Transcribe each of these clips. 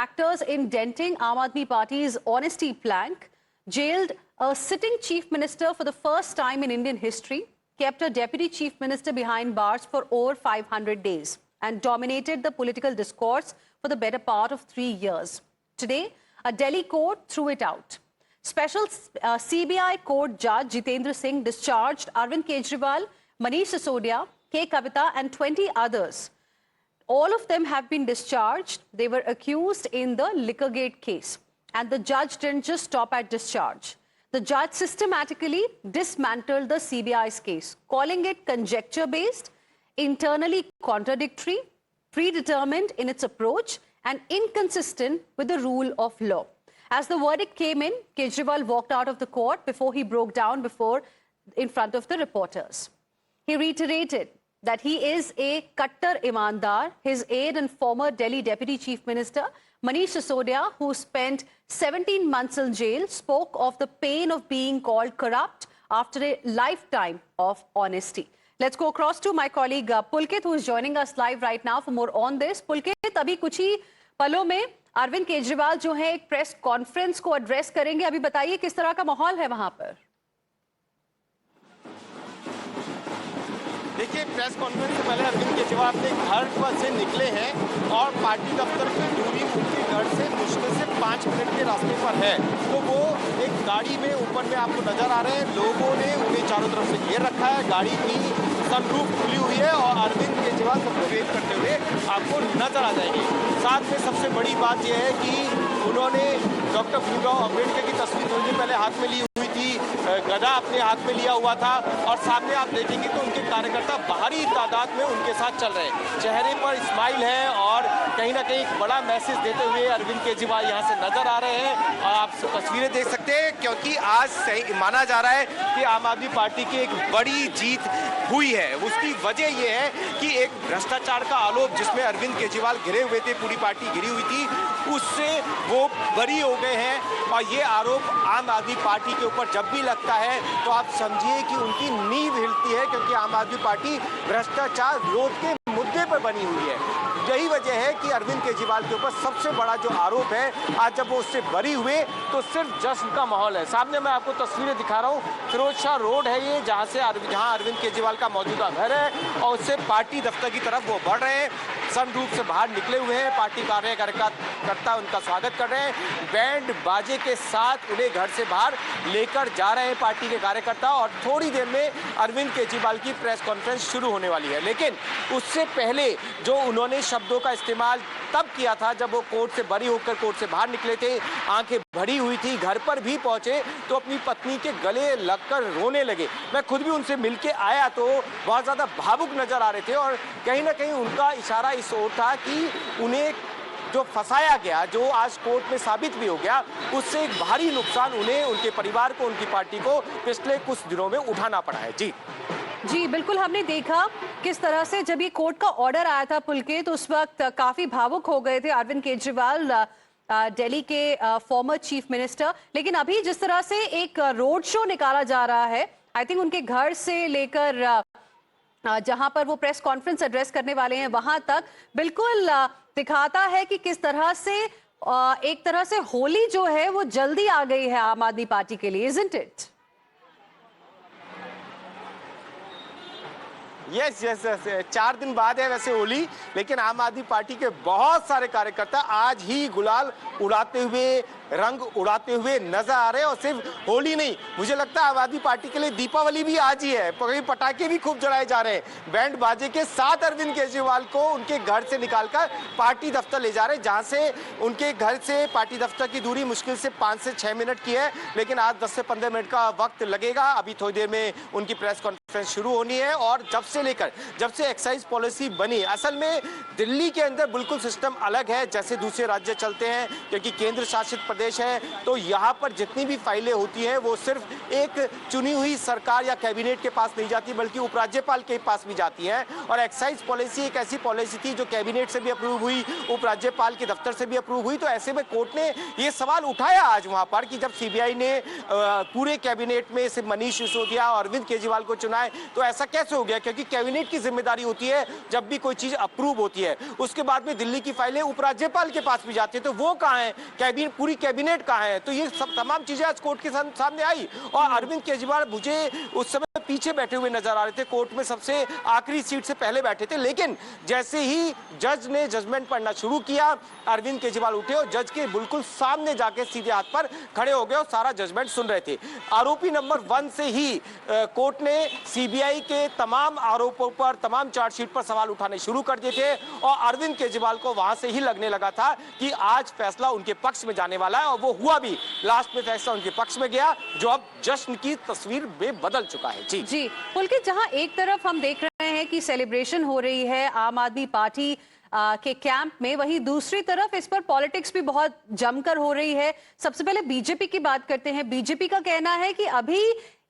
factors in denting Aam Aadmi Party's honesty plank, jailed a sitting chief minister for the first time in Indian history, kept a deputy chief minister behind bars for over 500 days, and dominated the political discourse for the better part of 3 years. Today, a Delhi court threw it out. Special CBI court judge Jitendra Singh discharged Arvind Kejriwal, Manish Sisodia, K. Kavita and 20 others. All of them have been discharged. They were accused in the Liquorgate case. And the judge didn't just stop at discharge. The judge systematically dismantled the CBI's case, calling it conjecture-based, internally contradictory, predetermined in its approach, and inconsistent with the rule of law. As the verdict came in, Kejriwal walked out of the court before he broke down in front of the reporters. He reiterated that he is a Kattar Imandar. His aide and former Delhi Deputy Chief Minister, Manish Sisodia, who spent 17 months in jail, spoke of the pain of being called corrupt after a lifetime of honesty. Let's go across to my colleague Pulkit, who is joining us live right now for more on this. Pulkit, अभी कुछ ही पलों में अरविंद केजरीवाल जो है एक press conference को address करेंगे। अभी बताइए किस तरह का माहौल है वहां पर। देखिए, प्रेस कॉन्फ्रेंस से पहले अरविंद केजरीवाल अपने घर पर से निकले हैं और पार्टी दफ्तर की दूरी उनके घर से मुश्किल से 5 मिनट के रास्ते पर है। तो वो एक गाड़ी में ऊपर में आपको नजर आ रहे हैं, लोगों ने उन्हें चारों तरफ से घेर रखा है, गाड़ी की सनरूफ खुली हुई है और अरविंद केजरीवाल सबको वेट करते हुए आपको नजर आ जाएंगे। साथ में सबसे बड़ी बात यह है कि उन्होंने डॉक्टर भीमराव अम्बेडकर की तस्वीर थोड़ी देर पहले हाथ में ली हुई थी, गदा अपने हाथ में लिया हुआ था और सामने आप देखेंगे तो उनके कार्यकर्ता बाहरी तादाद में उनके साथ चल रहे हैं। चेहरे पर स्माइल है और कहीं ना कहीं एक बड़ा मैसेज देते हुए अरविंद केजरीवाल यहाँ से नजर आ रहे हैं और आप तस्वीरें देख सकते हैं, क्योंकि आज माना जा रहा है कि आम आदमी पार्टी की एक बड़ी जीत हुई है। उसकी वजह यह है कि एक भ्रष्टाचार का आरोप जिसमें अरविंद केजरीवाल घिरे हुए थे, पूरी पार्टी घिरी हुई थी, उससे वो बरी हो गए हैं और ये आरोप आम आदमी पार्टी के ऊपर जब भी लगता है तो आप समझिए कि उनकी नींव हिलती है, क्योंकि आम आदमी पार्टी भ्रष्टाचार विरोध के मुद्दे पर बनी हुई है। यही वजह है कि अरविंद केजरीवाल के ऊपर सबसे बड़ा जो आरोप है, आज जब वो उससे बरी हुए तो सिर्फ जश्न का माहौल है। सामने मैं आपको तस्वीरें दिखा रहा हूँ, फिरोज शाह रोड है ये, जहाँ अरविंद केजरीवाल का मौजूदा घर है और उससे पार्टी दफ्तर की तरफ वो बढ़ रहे हैं। सनरूफ से बाहर निकले हुए हैं, पार्टी कार्यकर्ता उनका स्वागत कर रहे हैं, बैंड बाजे के साथ उन्हें घर से बाहर लेकर जा रहे हैं पार्टी के कार्यकर्ता और थोड़ी देर में अरविंद केजरीवाल की प्रेस कॉन्फ्रेंस शुरू होने वाली है। लेकिन उससे पहले जो उन्होंने शब्दों का इस्तेमाल तब किया था जब वो कोर्ट से बरी होकर कोर्ट से बाहर निकले थे, आंखें भरी हुई थी, घर पर भी पहुंचे तो अपनी पत्नी के गले लगकर रोने लगे। मैं खुद भी उनसे मिलके आया तो बहुत ज्यादा भावुक नजर आ रहे थे और कहीं ना कहीं उनका इशारा इस ओर था कि उन्हें जो फंसाया गया, जो आज कोर्ट में साबित भी हो गया, उससे एक भारी नुकसान उन्हें, उनके परिवार को, उनकी पार्टी को पिछले कुछ दिनों में उठाना पड़ा है। जी बिल्कुल, हमने देखा किस तरह से जब ये कोर्ट का ऑर्डर आया था पुलके, तो उस वक्त काफी भावुक हो गए थे अरविंद केजरीवाल, दिल्ली के फॉर्मर चीफ मिनिस्टर। लेकिन अभी जिस तरह से एक रोड शो निकाला जा रहा है, आई थिंक उनके घर से लेकर जहां पर वो प्रेस कॉन्फ्रेंस एड्रेस करने वाले हैं वहां तक, बिल्कुल दिखाता है कि किस तरह से एक तरह से होली जो है वो जल्दी आ गई है आम आदमी पार्टी के लिए, इजंट इट? यस 4 दिन बाद है वैसे होली, लेकिन आम आदमी पार्टी के बहुत सारे कार्यकर्ता आज ही गुलाल उड़ाते हुए, रंग उड़ाते हुए नजर आ रहे हैं। और सिर्फ होली नहीं, मुझे लगता है आम आदमी पार्टी के लिए दीपावली भी आज ही है। पटाखे भी खूब जलाए जा रहे हैं। बैंड बाजे के साथ अरविंद केजरीवाल को उनके घर से निकालकर पार्टी दफ्तर ले जा रहे हैं, जहां से उनके घर से पार्टी दफ्तर की दूरी मुश्किल से 5 से 6 मिनट की है, लेकिन आज 10 से 15 मिनट का वक्त लगेगा। अभी थोड़ी देर में उनकी प्रेस कॉन्फ्रेंस शुरू होनी है और जब से एक्साइज पॉलिसी बनी, असल में दिल्ली के अंदर बिल्कुल सिस्टम अलग है जैसे दूसरे राज्य चलते हैं, क्योंकि केंद्र शासित प्रदेश है। तो यहाँ पर जितनी भी फाइलें होती हैं वो सिर्फ एक चुनी हुई सरकार या कैबिनेट के पास नहीं जाती, बल्कि उपराज्यपाल के पास भी जाती हैं। और एक्साइज पॉलिसी एक ऐसी पॉलिसी थी जो कैबिनेट से भी अप्रूव हुई, उपराज्यपाल के दफ्तर से भी अप्रूव हुई। तो ऐसे में कोर्ट ने ये सवाल उठाया आज वहां पर कि जब सीबीआई ने पूरे कैबिनेट में से मनीष सिसोदिया और अरविंद केजरीवाल को चुना है, जाए, तो ऐसा कैसे हो गया? क्योंकि कैबिनेट की जिम्मेदारी होती है जब भी कोई चीज अप्रूव होती है, उसके बाद में दिल्ली की फाइलें उपराज्यपाल के पास भी जाती है, तो वो कहाँ है? कैबिनेट, पूरी कैबिनेट कहाँ है? तो ये सब तमाम चीजें आज कोर्ट के सामने आई। और अरविंद केजरीवाल मुझे उस समय पीछे बैठे हुए नजर आ रहे थे, कोर्ट में सबसे आखिरी सीट से पहले बैठे थे, लेकिन जैसे ही जज ने जजमेंट पढ़ना शुरू किया, अरविंद केजरीवाल उठे और जज के बिल्कुल सामने जाके सीधे हाथ पर खड़े हो गए और सारा जजमेंट सुन रहे थे। आरोपी नंबर 1 से ही कोर्ट ने सीबीआई के तमाम आरोपों पर, तमाम चार्जशीट पर सवाल उठाने शुरू कर दिए थे और अरविंद केजरीवाल को वहां से ही लगने लगा था कि आज फैसला उनके पक्ष में जाने वाला है, और वो हुआ भी। लास्ट में फैसला उनके पक्ष में गया, जो अब जश्न की तस्वीर में बदल चुका है। जी पुलकित, जहां एक तरफ हम देख रहे हैं कि सेलिब्रेशन हो रही है आम आदमी पार्टी के कैंप में, वहीं दूसरी तरफ इस पर पॉलिटिक्स भी बहुत जमकर हो रही है। सबसे पहले बीजेपी की बात करते हैं। बीजेपी का कहना है कि अभी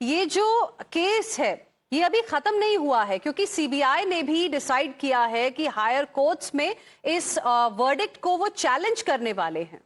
ये जो केस है ये अभी खत्म नहीं हुआ है, क्योंकि सीबीआई ने भी डिसाइड किया है कि हायर कोर्ट्स में इस वर्डिक्ट को वो चैलेंज करने वाले हैं।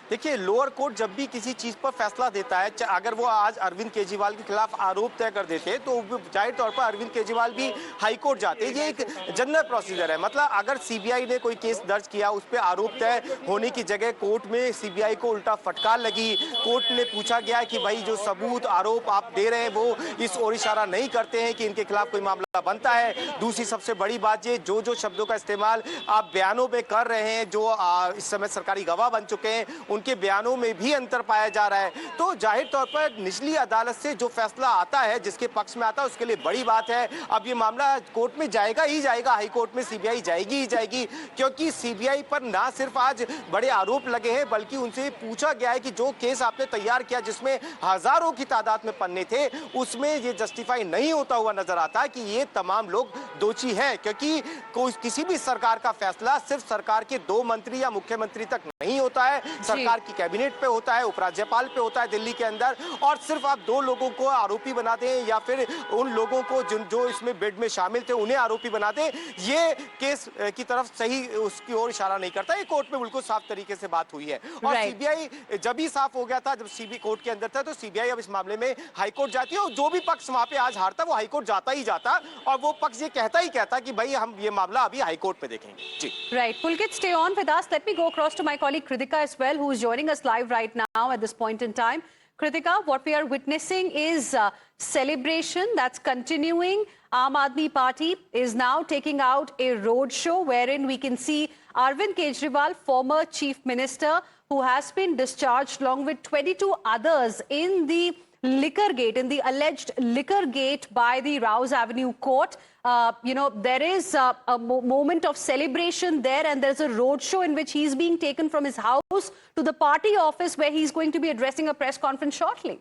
देखिए, लोअर कोर्ट जब भी किसी चीज पर फैसला देता है, अगर वो आज अरविंद केजरीवाल के खिलाफ आरोप तय कर देते हैं, तो जाहिर तौर पर अरविंद केजरीवाल भी हाई कोर्ट जाते हैं। ये एक जनरल प्रोसीजर है। मतलब अगर सीबीआई ने कोई केस दर्ज किया, उस पर आरोप तय होने की जगह कोर्ट में सीबीआई को उल्टा फटकार लगी, कोर्ट ने पूछा गया कि भाई जो सबूत आरोप आप दे रहे हैं वो इस ओर इशारा नहीं करते हैं कि इनके खिलाफ कोई मामला बनता है। दूसरी सबसे बड़ी बात, ये जो शब्दों का इस्तेमाल आप बयानों में कर रहे हैं, जो इस समय सरकारी गवाह बन चुके हैं, उनके बयानों में भी अंतर पाया जा रहा है। तो जाहिर तौर पर निचली अदालत से जो फैसला आता है, जिसके पक्ष में आता है, उसके लिए बड़ी बात है। अब ये मामला कोर्ट में जाएगा ही जाएगा, हाई कोर्ट में सीबीआई जाएगी ही जाएगी, क्योंकि सीबीआई पर ना सिर्फ आज बड़े आरोप लगे हैं, बल्कि उनसे पूछा गया है कि जो केस आपने तैयार किया, जिसमें हजारों की तादाद में पन्ने थे, उसमें ये जस्टिफाई नहीं होता हुआ नजर आता है कि ये तमाम लोग दोषी हैं। क्योंकि किसी भी सरकार का फैसला सिर्फ सरकार के 2 मंत्री या मुख्यमंत्री तक नहीं होता है, सरकार की कैबिनेट पे होता है, उपराज्यपाल पे होता है दिल्ली के अंदर। और सिर्फ आप 2 लोगों को आरोपी बना दें या फिर उन लोगों को जो इसमें बिड में शामिल थे उन्हें आरोपी बना दें, ये केस की तरफ सही उसकी ओर इशारा नहीं करता। ये कोर्ट में बिल्कुल साफ तरीके से बात हुई है। और सीबीआई जब ही साफ हो गया था, जब सीबी कोर्ट के अंदर था, तो सीबीआई अब इस मामले में हाईकोर्ट जाती है, और जो भी पक्ष वहां पे आज हारता वो हाईकोर्ट जाता ही जाता, और वो पक्ष ये कहता कि भाई हम ये मामला अभी हाईकोर्ट पे देखेंगे। जी right, Pulkit, stay on with us. Let me go across to my colleague Kritika as well, who is joining us live right now at this point in time. Kritika, what we are witnessing is celebration that's continuing. Aam Aadmi Party is now taking out a road show wherein we can see Arvind Kejriwal, former chief minister, who has been discharged along with 22 others in the liquor gate, in the alleged liquor gate by the Rouse Avenue court. There is a moment of celebration there, and there's a roadshow in which he's being taken from his house to the party office, where he's going to be addressing a press conference shortly.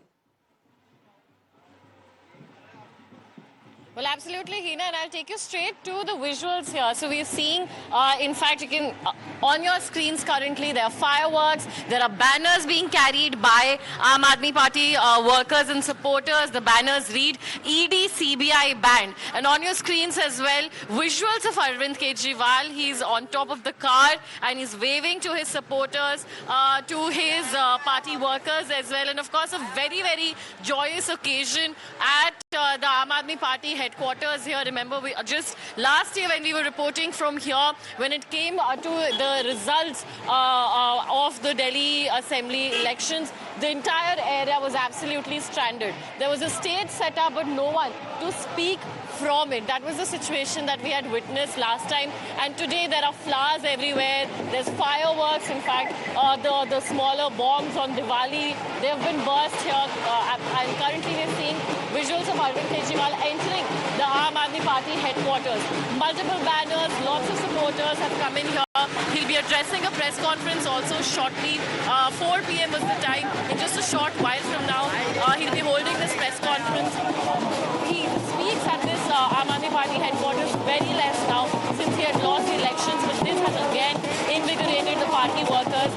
Well, absolutely, Hina, and I'll take you straight to the visuals here. So we're seeing, in fact, you can, on your screens currently, there are fireworks, there are banners being carried by Aam Aadmi Party workers and supporters. The banners read ED CBI banned. And on your screens as well, visuals of Arvind Kejriwal. He's on top of the car and he's waving to his supporters, to his party workers as well. And of course, a very, very joyous occasion at the Aam Aadmi Party headquarters here. Remember, just last year when we were reporting from here, when it came to the results of the Delhi Assembly elections, the entire area was absolutely stranded. There was a stage set up, but no one to speak from it. That was the situation that we had witnessed last time. And today there are flowers everywhere. There's fireworks. In fact, the smaller bombs on Diwali, they have been burst here. And currently we're seeing visuals of Arvind Kejriwal entering the Aam Aadmi Party headquarters. Multiple banners, lots of supporters have come in here. He'll be addressing a press conference also shortly. 4 p.m. was the time. In just a short while from now, he'll be holding this press conference. He speaks at this Aam Aadmi Party headquarters very less now, since he had lost the elections, but this has again invigorated the party workers.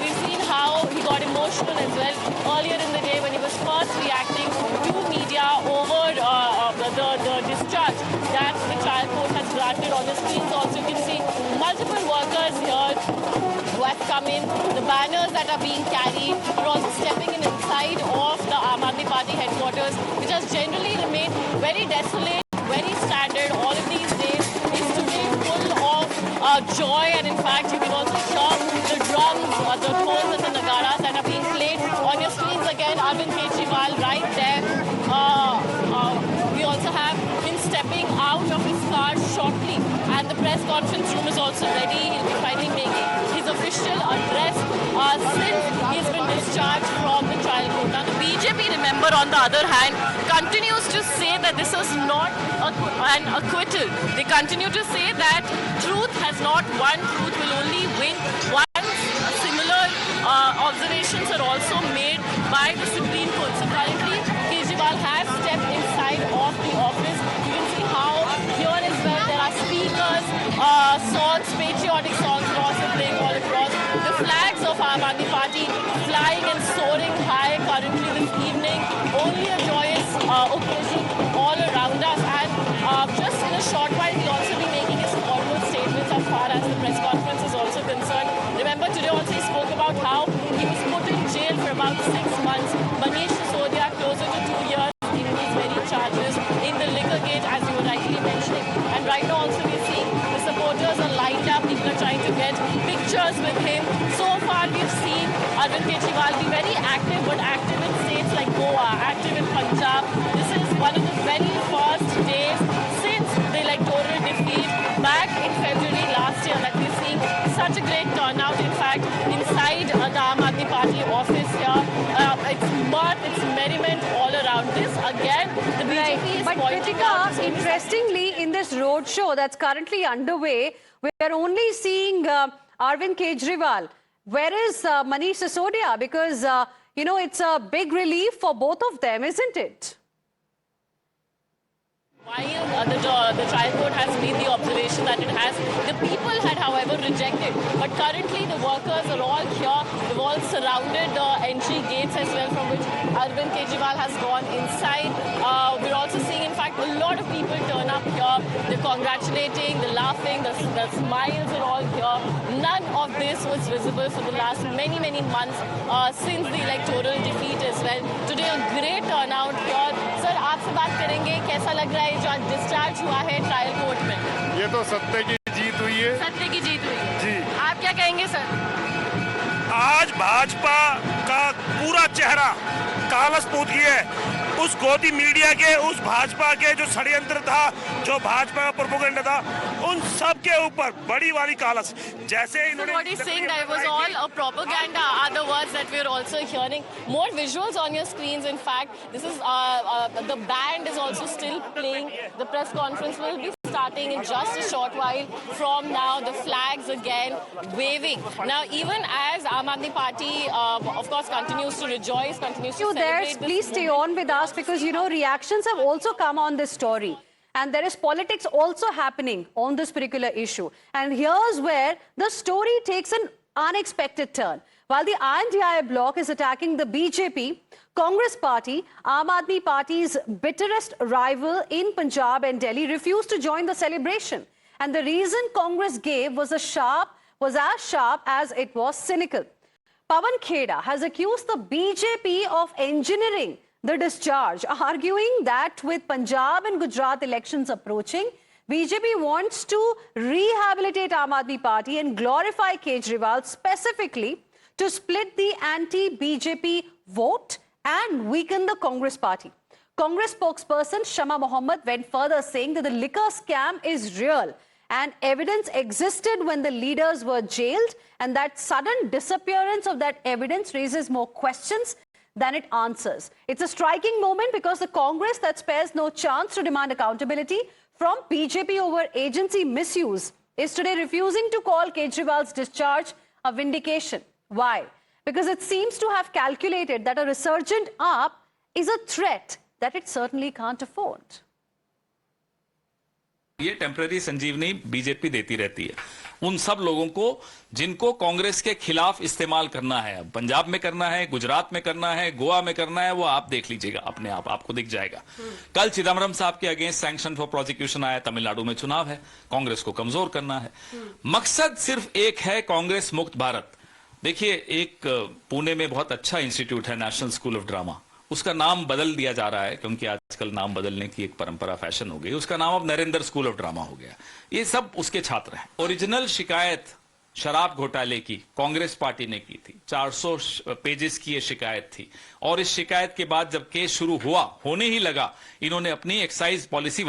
We've seen how he got emotional as well earlier in the day when he was first reacting to media over the discharge that the trial court has granted. On the screens also you can see multiple workers here who have come in, the banners that are being carried. We're also stepping in inside of the Aam Aadmi Party headquarters, which has generally remained very desolate, very standard all of these days. Is today full of joy, and in fact, you can also hear the drums, the tones and the nagaras that are being played on your screens again. Arvind Kejriwal right there. We also have him stepping out of his car shortly, and the press conference room is also ready. He'll be finally making his official address since he's been discharged from the trial court. Now, the BJP, remember, on the other hand, continues to say that this is not an acquittal. They continue to say that truth has not won, truth will only win once. Similar observations are also made by the Supreme Court. So currently, Kejriwal has stepped inside of the office. You can see how here as well there are speakers, songs, patriotic songs are also playing all across. The flags of Aam Aadmi Party flying and soaring high currently this evening. Only a joyous occasion all around us. And just in a short while, he'll also be making his formal statements as far as the press conference is also concerned. Remember, today also he spoke about how he was put in jail for about 6 months. Manish Sisodia closer to 2 years in these very charges in the liquor gate, as you were rightly mentioning. And right now also we're seeing the supporters are lined up. People are trying to get pictures with him. So far we've seen Arvind Kejriwal be very active, but active in states like Goa, active in Punjab. This is one of the very first days since the electoral defeat back in February last year that we're seeing such a great turnout. In fact, inside the Aam Aadmi Party office here, it's mirth, it's merriment all around. This again, the BJP is But pointing Kritika, out. interestingly, in this roadshow that's currently underway, we are only seeing Arvind Kejriwal. Where is Manish Sisodia? Because, it's a big relief for both of them, isn't it? While the trial court has made the observation that it has, the people had, however, rejected. But currently, the workers are all here. They've all surrounded the entry gates as well, from which Arvind Kejriwal has gone inside. We're also seeing, in fact, a lot of people turn up here. They're congratulating, they're laughing, the smiles are all here. None of this was visible for the last many, many months since the electoral defeat as well. Today, a great turnout here. Sir, आपसे बात करेंगे, कैसा लग रहा है जो आज discharge हुआ है ट्रायल कोर्ट में? ये तो सत्य की जीत हुई है। सत्य की जीत हुई है। जी। आप क्या कहेंगे सर? आज भाजपा का पूरा चेहरा कालसपूत किया है। उस गोदी मीडिया के, उस भाजपा के जो षड्यंत्र था, जो भाजपा का प्रोपेगेंडा था, उन सब के ऊपर बड़ी वाली कालस। जैसे So what he's saying that it was all a propaganda are the words that we're also hearing. More visuals on your screens. In fact, this is the band is also still playing. The press conference will be starting in just a short while from now. The flags again waving. Now, even as Aam Aadmi Party, of course, continues to rejoice, continues to You there, celebrate. please stay on with us because, reactions have also come on this story. And there is politics also happening on this particular issue. And here's where the story takes an unexpected turn. While the INDI bloc is attacking the BJP, Congress party, Aam Aadmi Party's bitterest rival in Punjab and Delhi, refused to join the celebration. And the reason Congress gave was as sharp as it was cynical. Pawan Kheda has accused the BJP of engineering the discharge, arguing that with Punjab and Gujarat elections approaching, BJP wants to rehabilitate Aam Aadmi Party and glorify Kejriwal specifically to split the anti-BJP vote and weaken the Congress party. Congress spokesperson Shama Mohammed went further, saying that the liquor scam is real and evidence existed when the leaders were jailed, and that sudden disappearance of that evidence raises more questions than it answers. It's a striking moment because the Congress that spares no chance to demand accountability from BJP over agency misuse is today refusing to call Kejriwal's discharge a vindication. Why? Because it seems to have calculated that a resurgent AAP is a threat that it certainly can't afford. ये temporary संजीवनी BJP देती रहती है उन सब लोगों को जिनको कांग्रेस के खिलाफ इस्तेमाल करना है। पंजाब में करना है, गुजरात में करना है, गोवा में करना है, वो आप देख लीजिएगा अपने आप, आपको दिख जाएगा। कल चिदम्बरम साहब के अगेंस्ट सैंक्शन फॉर प्रोसिक्यूशन आया। तमिलनाडु में चुनाव है, कांग्रेस को कमजोर करना है। मकसद सिर्फ एक है, कांग्रेस मुक्त भारत। देखिए, एक पुणे में बहुत अच्छा इंस्टीट्यूट है, नेशनल स्कूल ऑफ ड्रामा। उसका नाम बदल दिया जा रहा है क्योंकि आजकल नाम बदलने की एक परंपरा फैशन हो गई। उसका नाम अब नरेंद्र स्कूल ऑफ ड्रामा हो गया। ये सब उसके छात्र हैं। ओरिजिनल शिकायत शराब घोटाले की कांग्रेस पार्टी ने की थी। 400 पेजेस की ये शिकायत थी और इस शिकायत के बाद जब केस शुरू होने ही लगा, इन्होंने अपनी एक्साइज पॉलिसी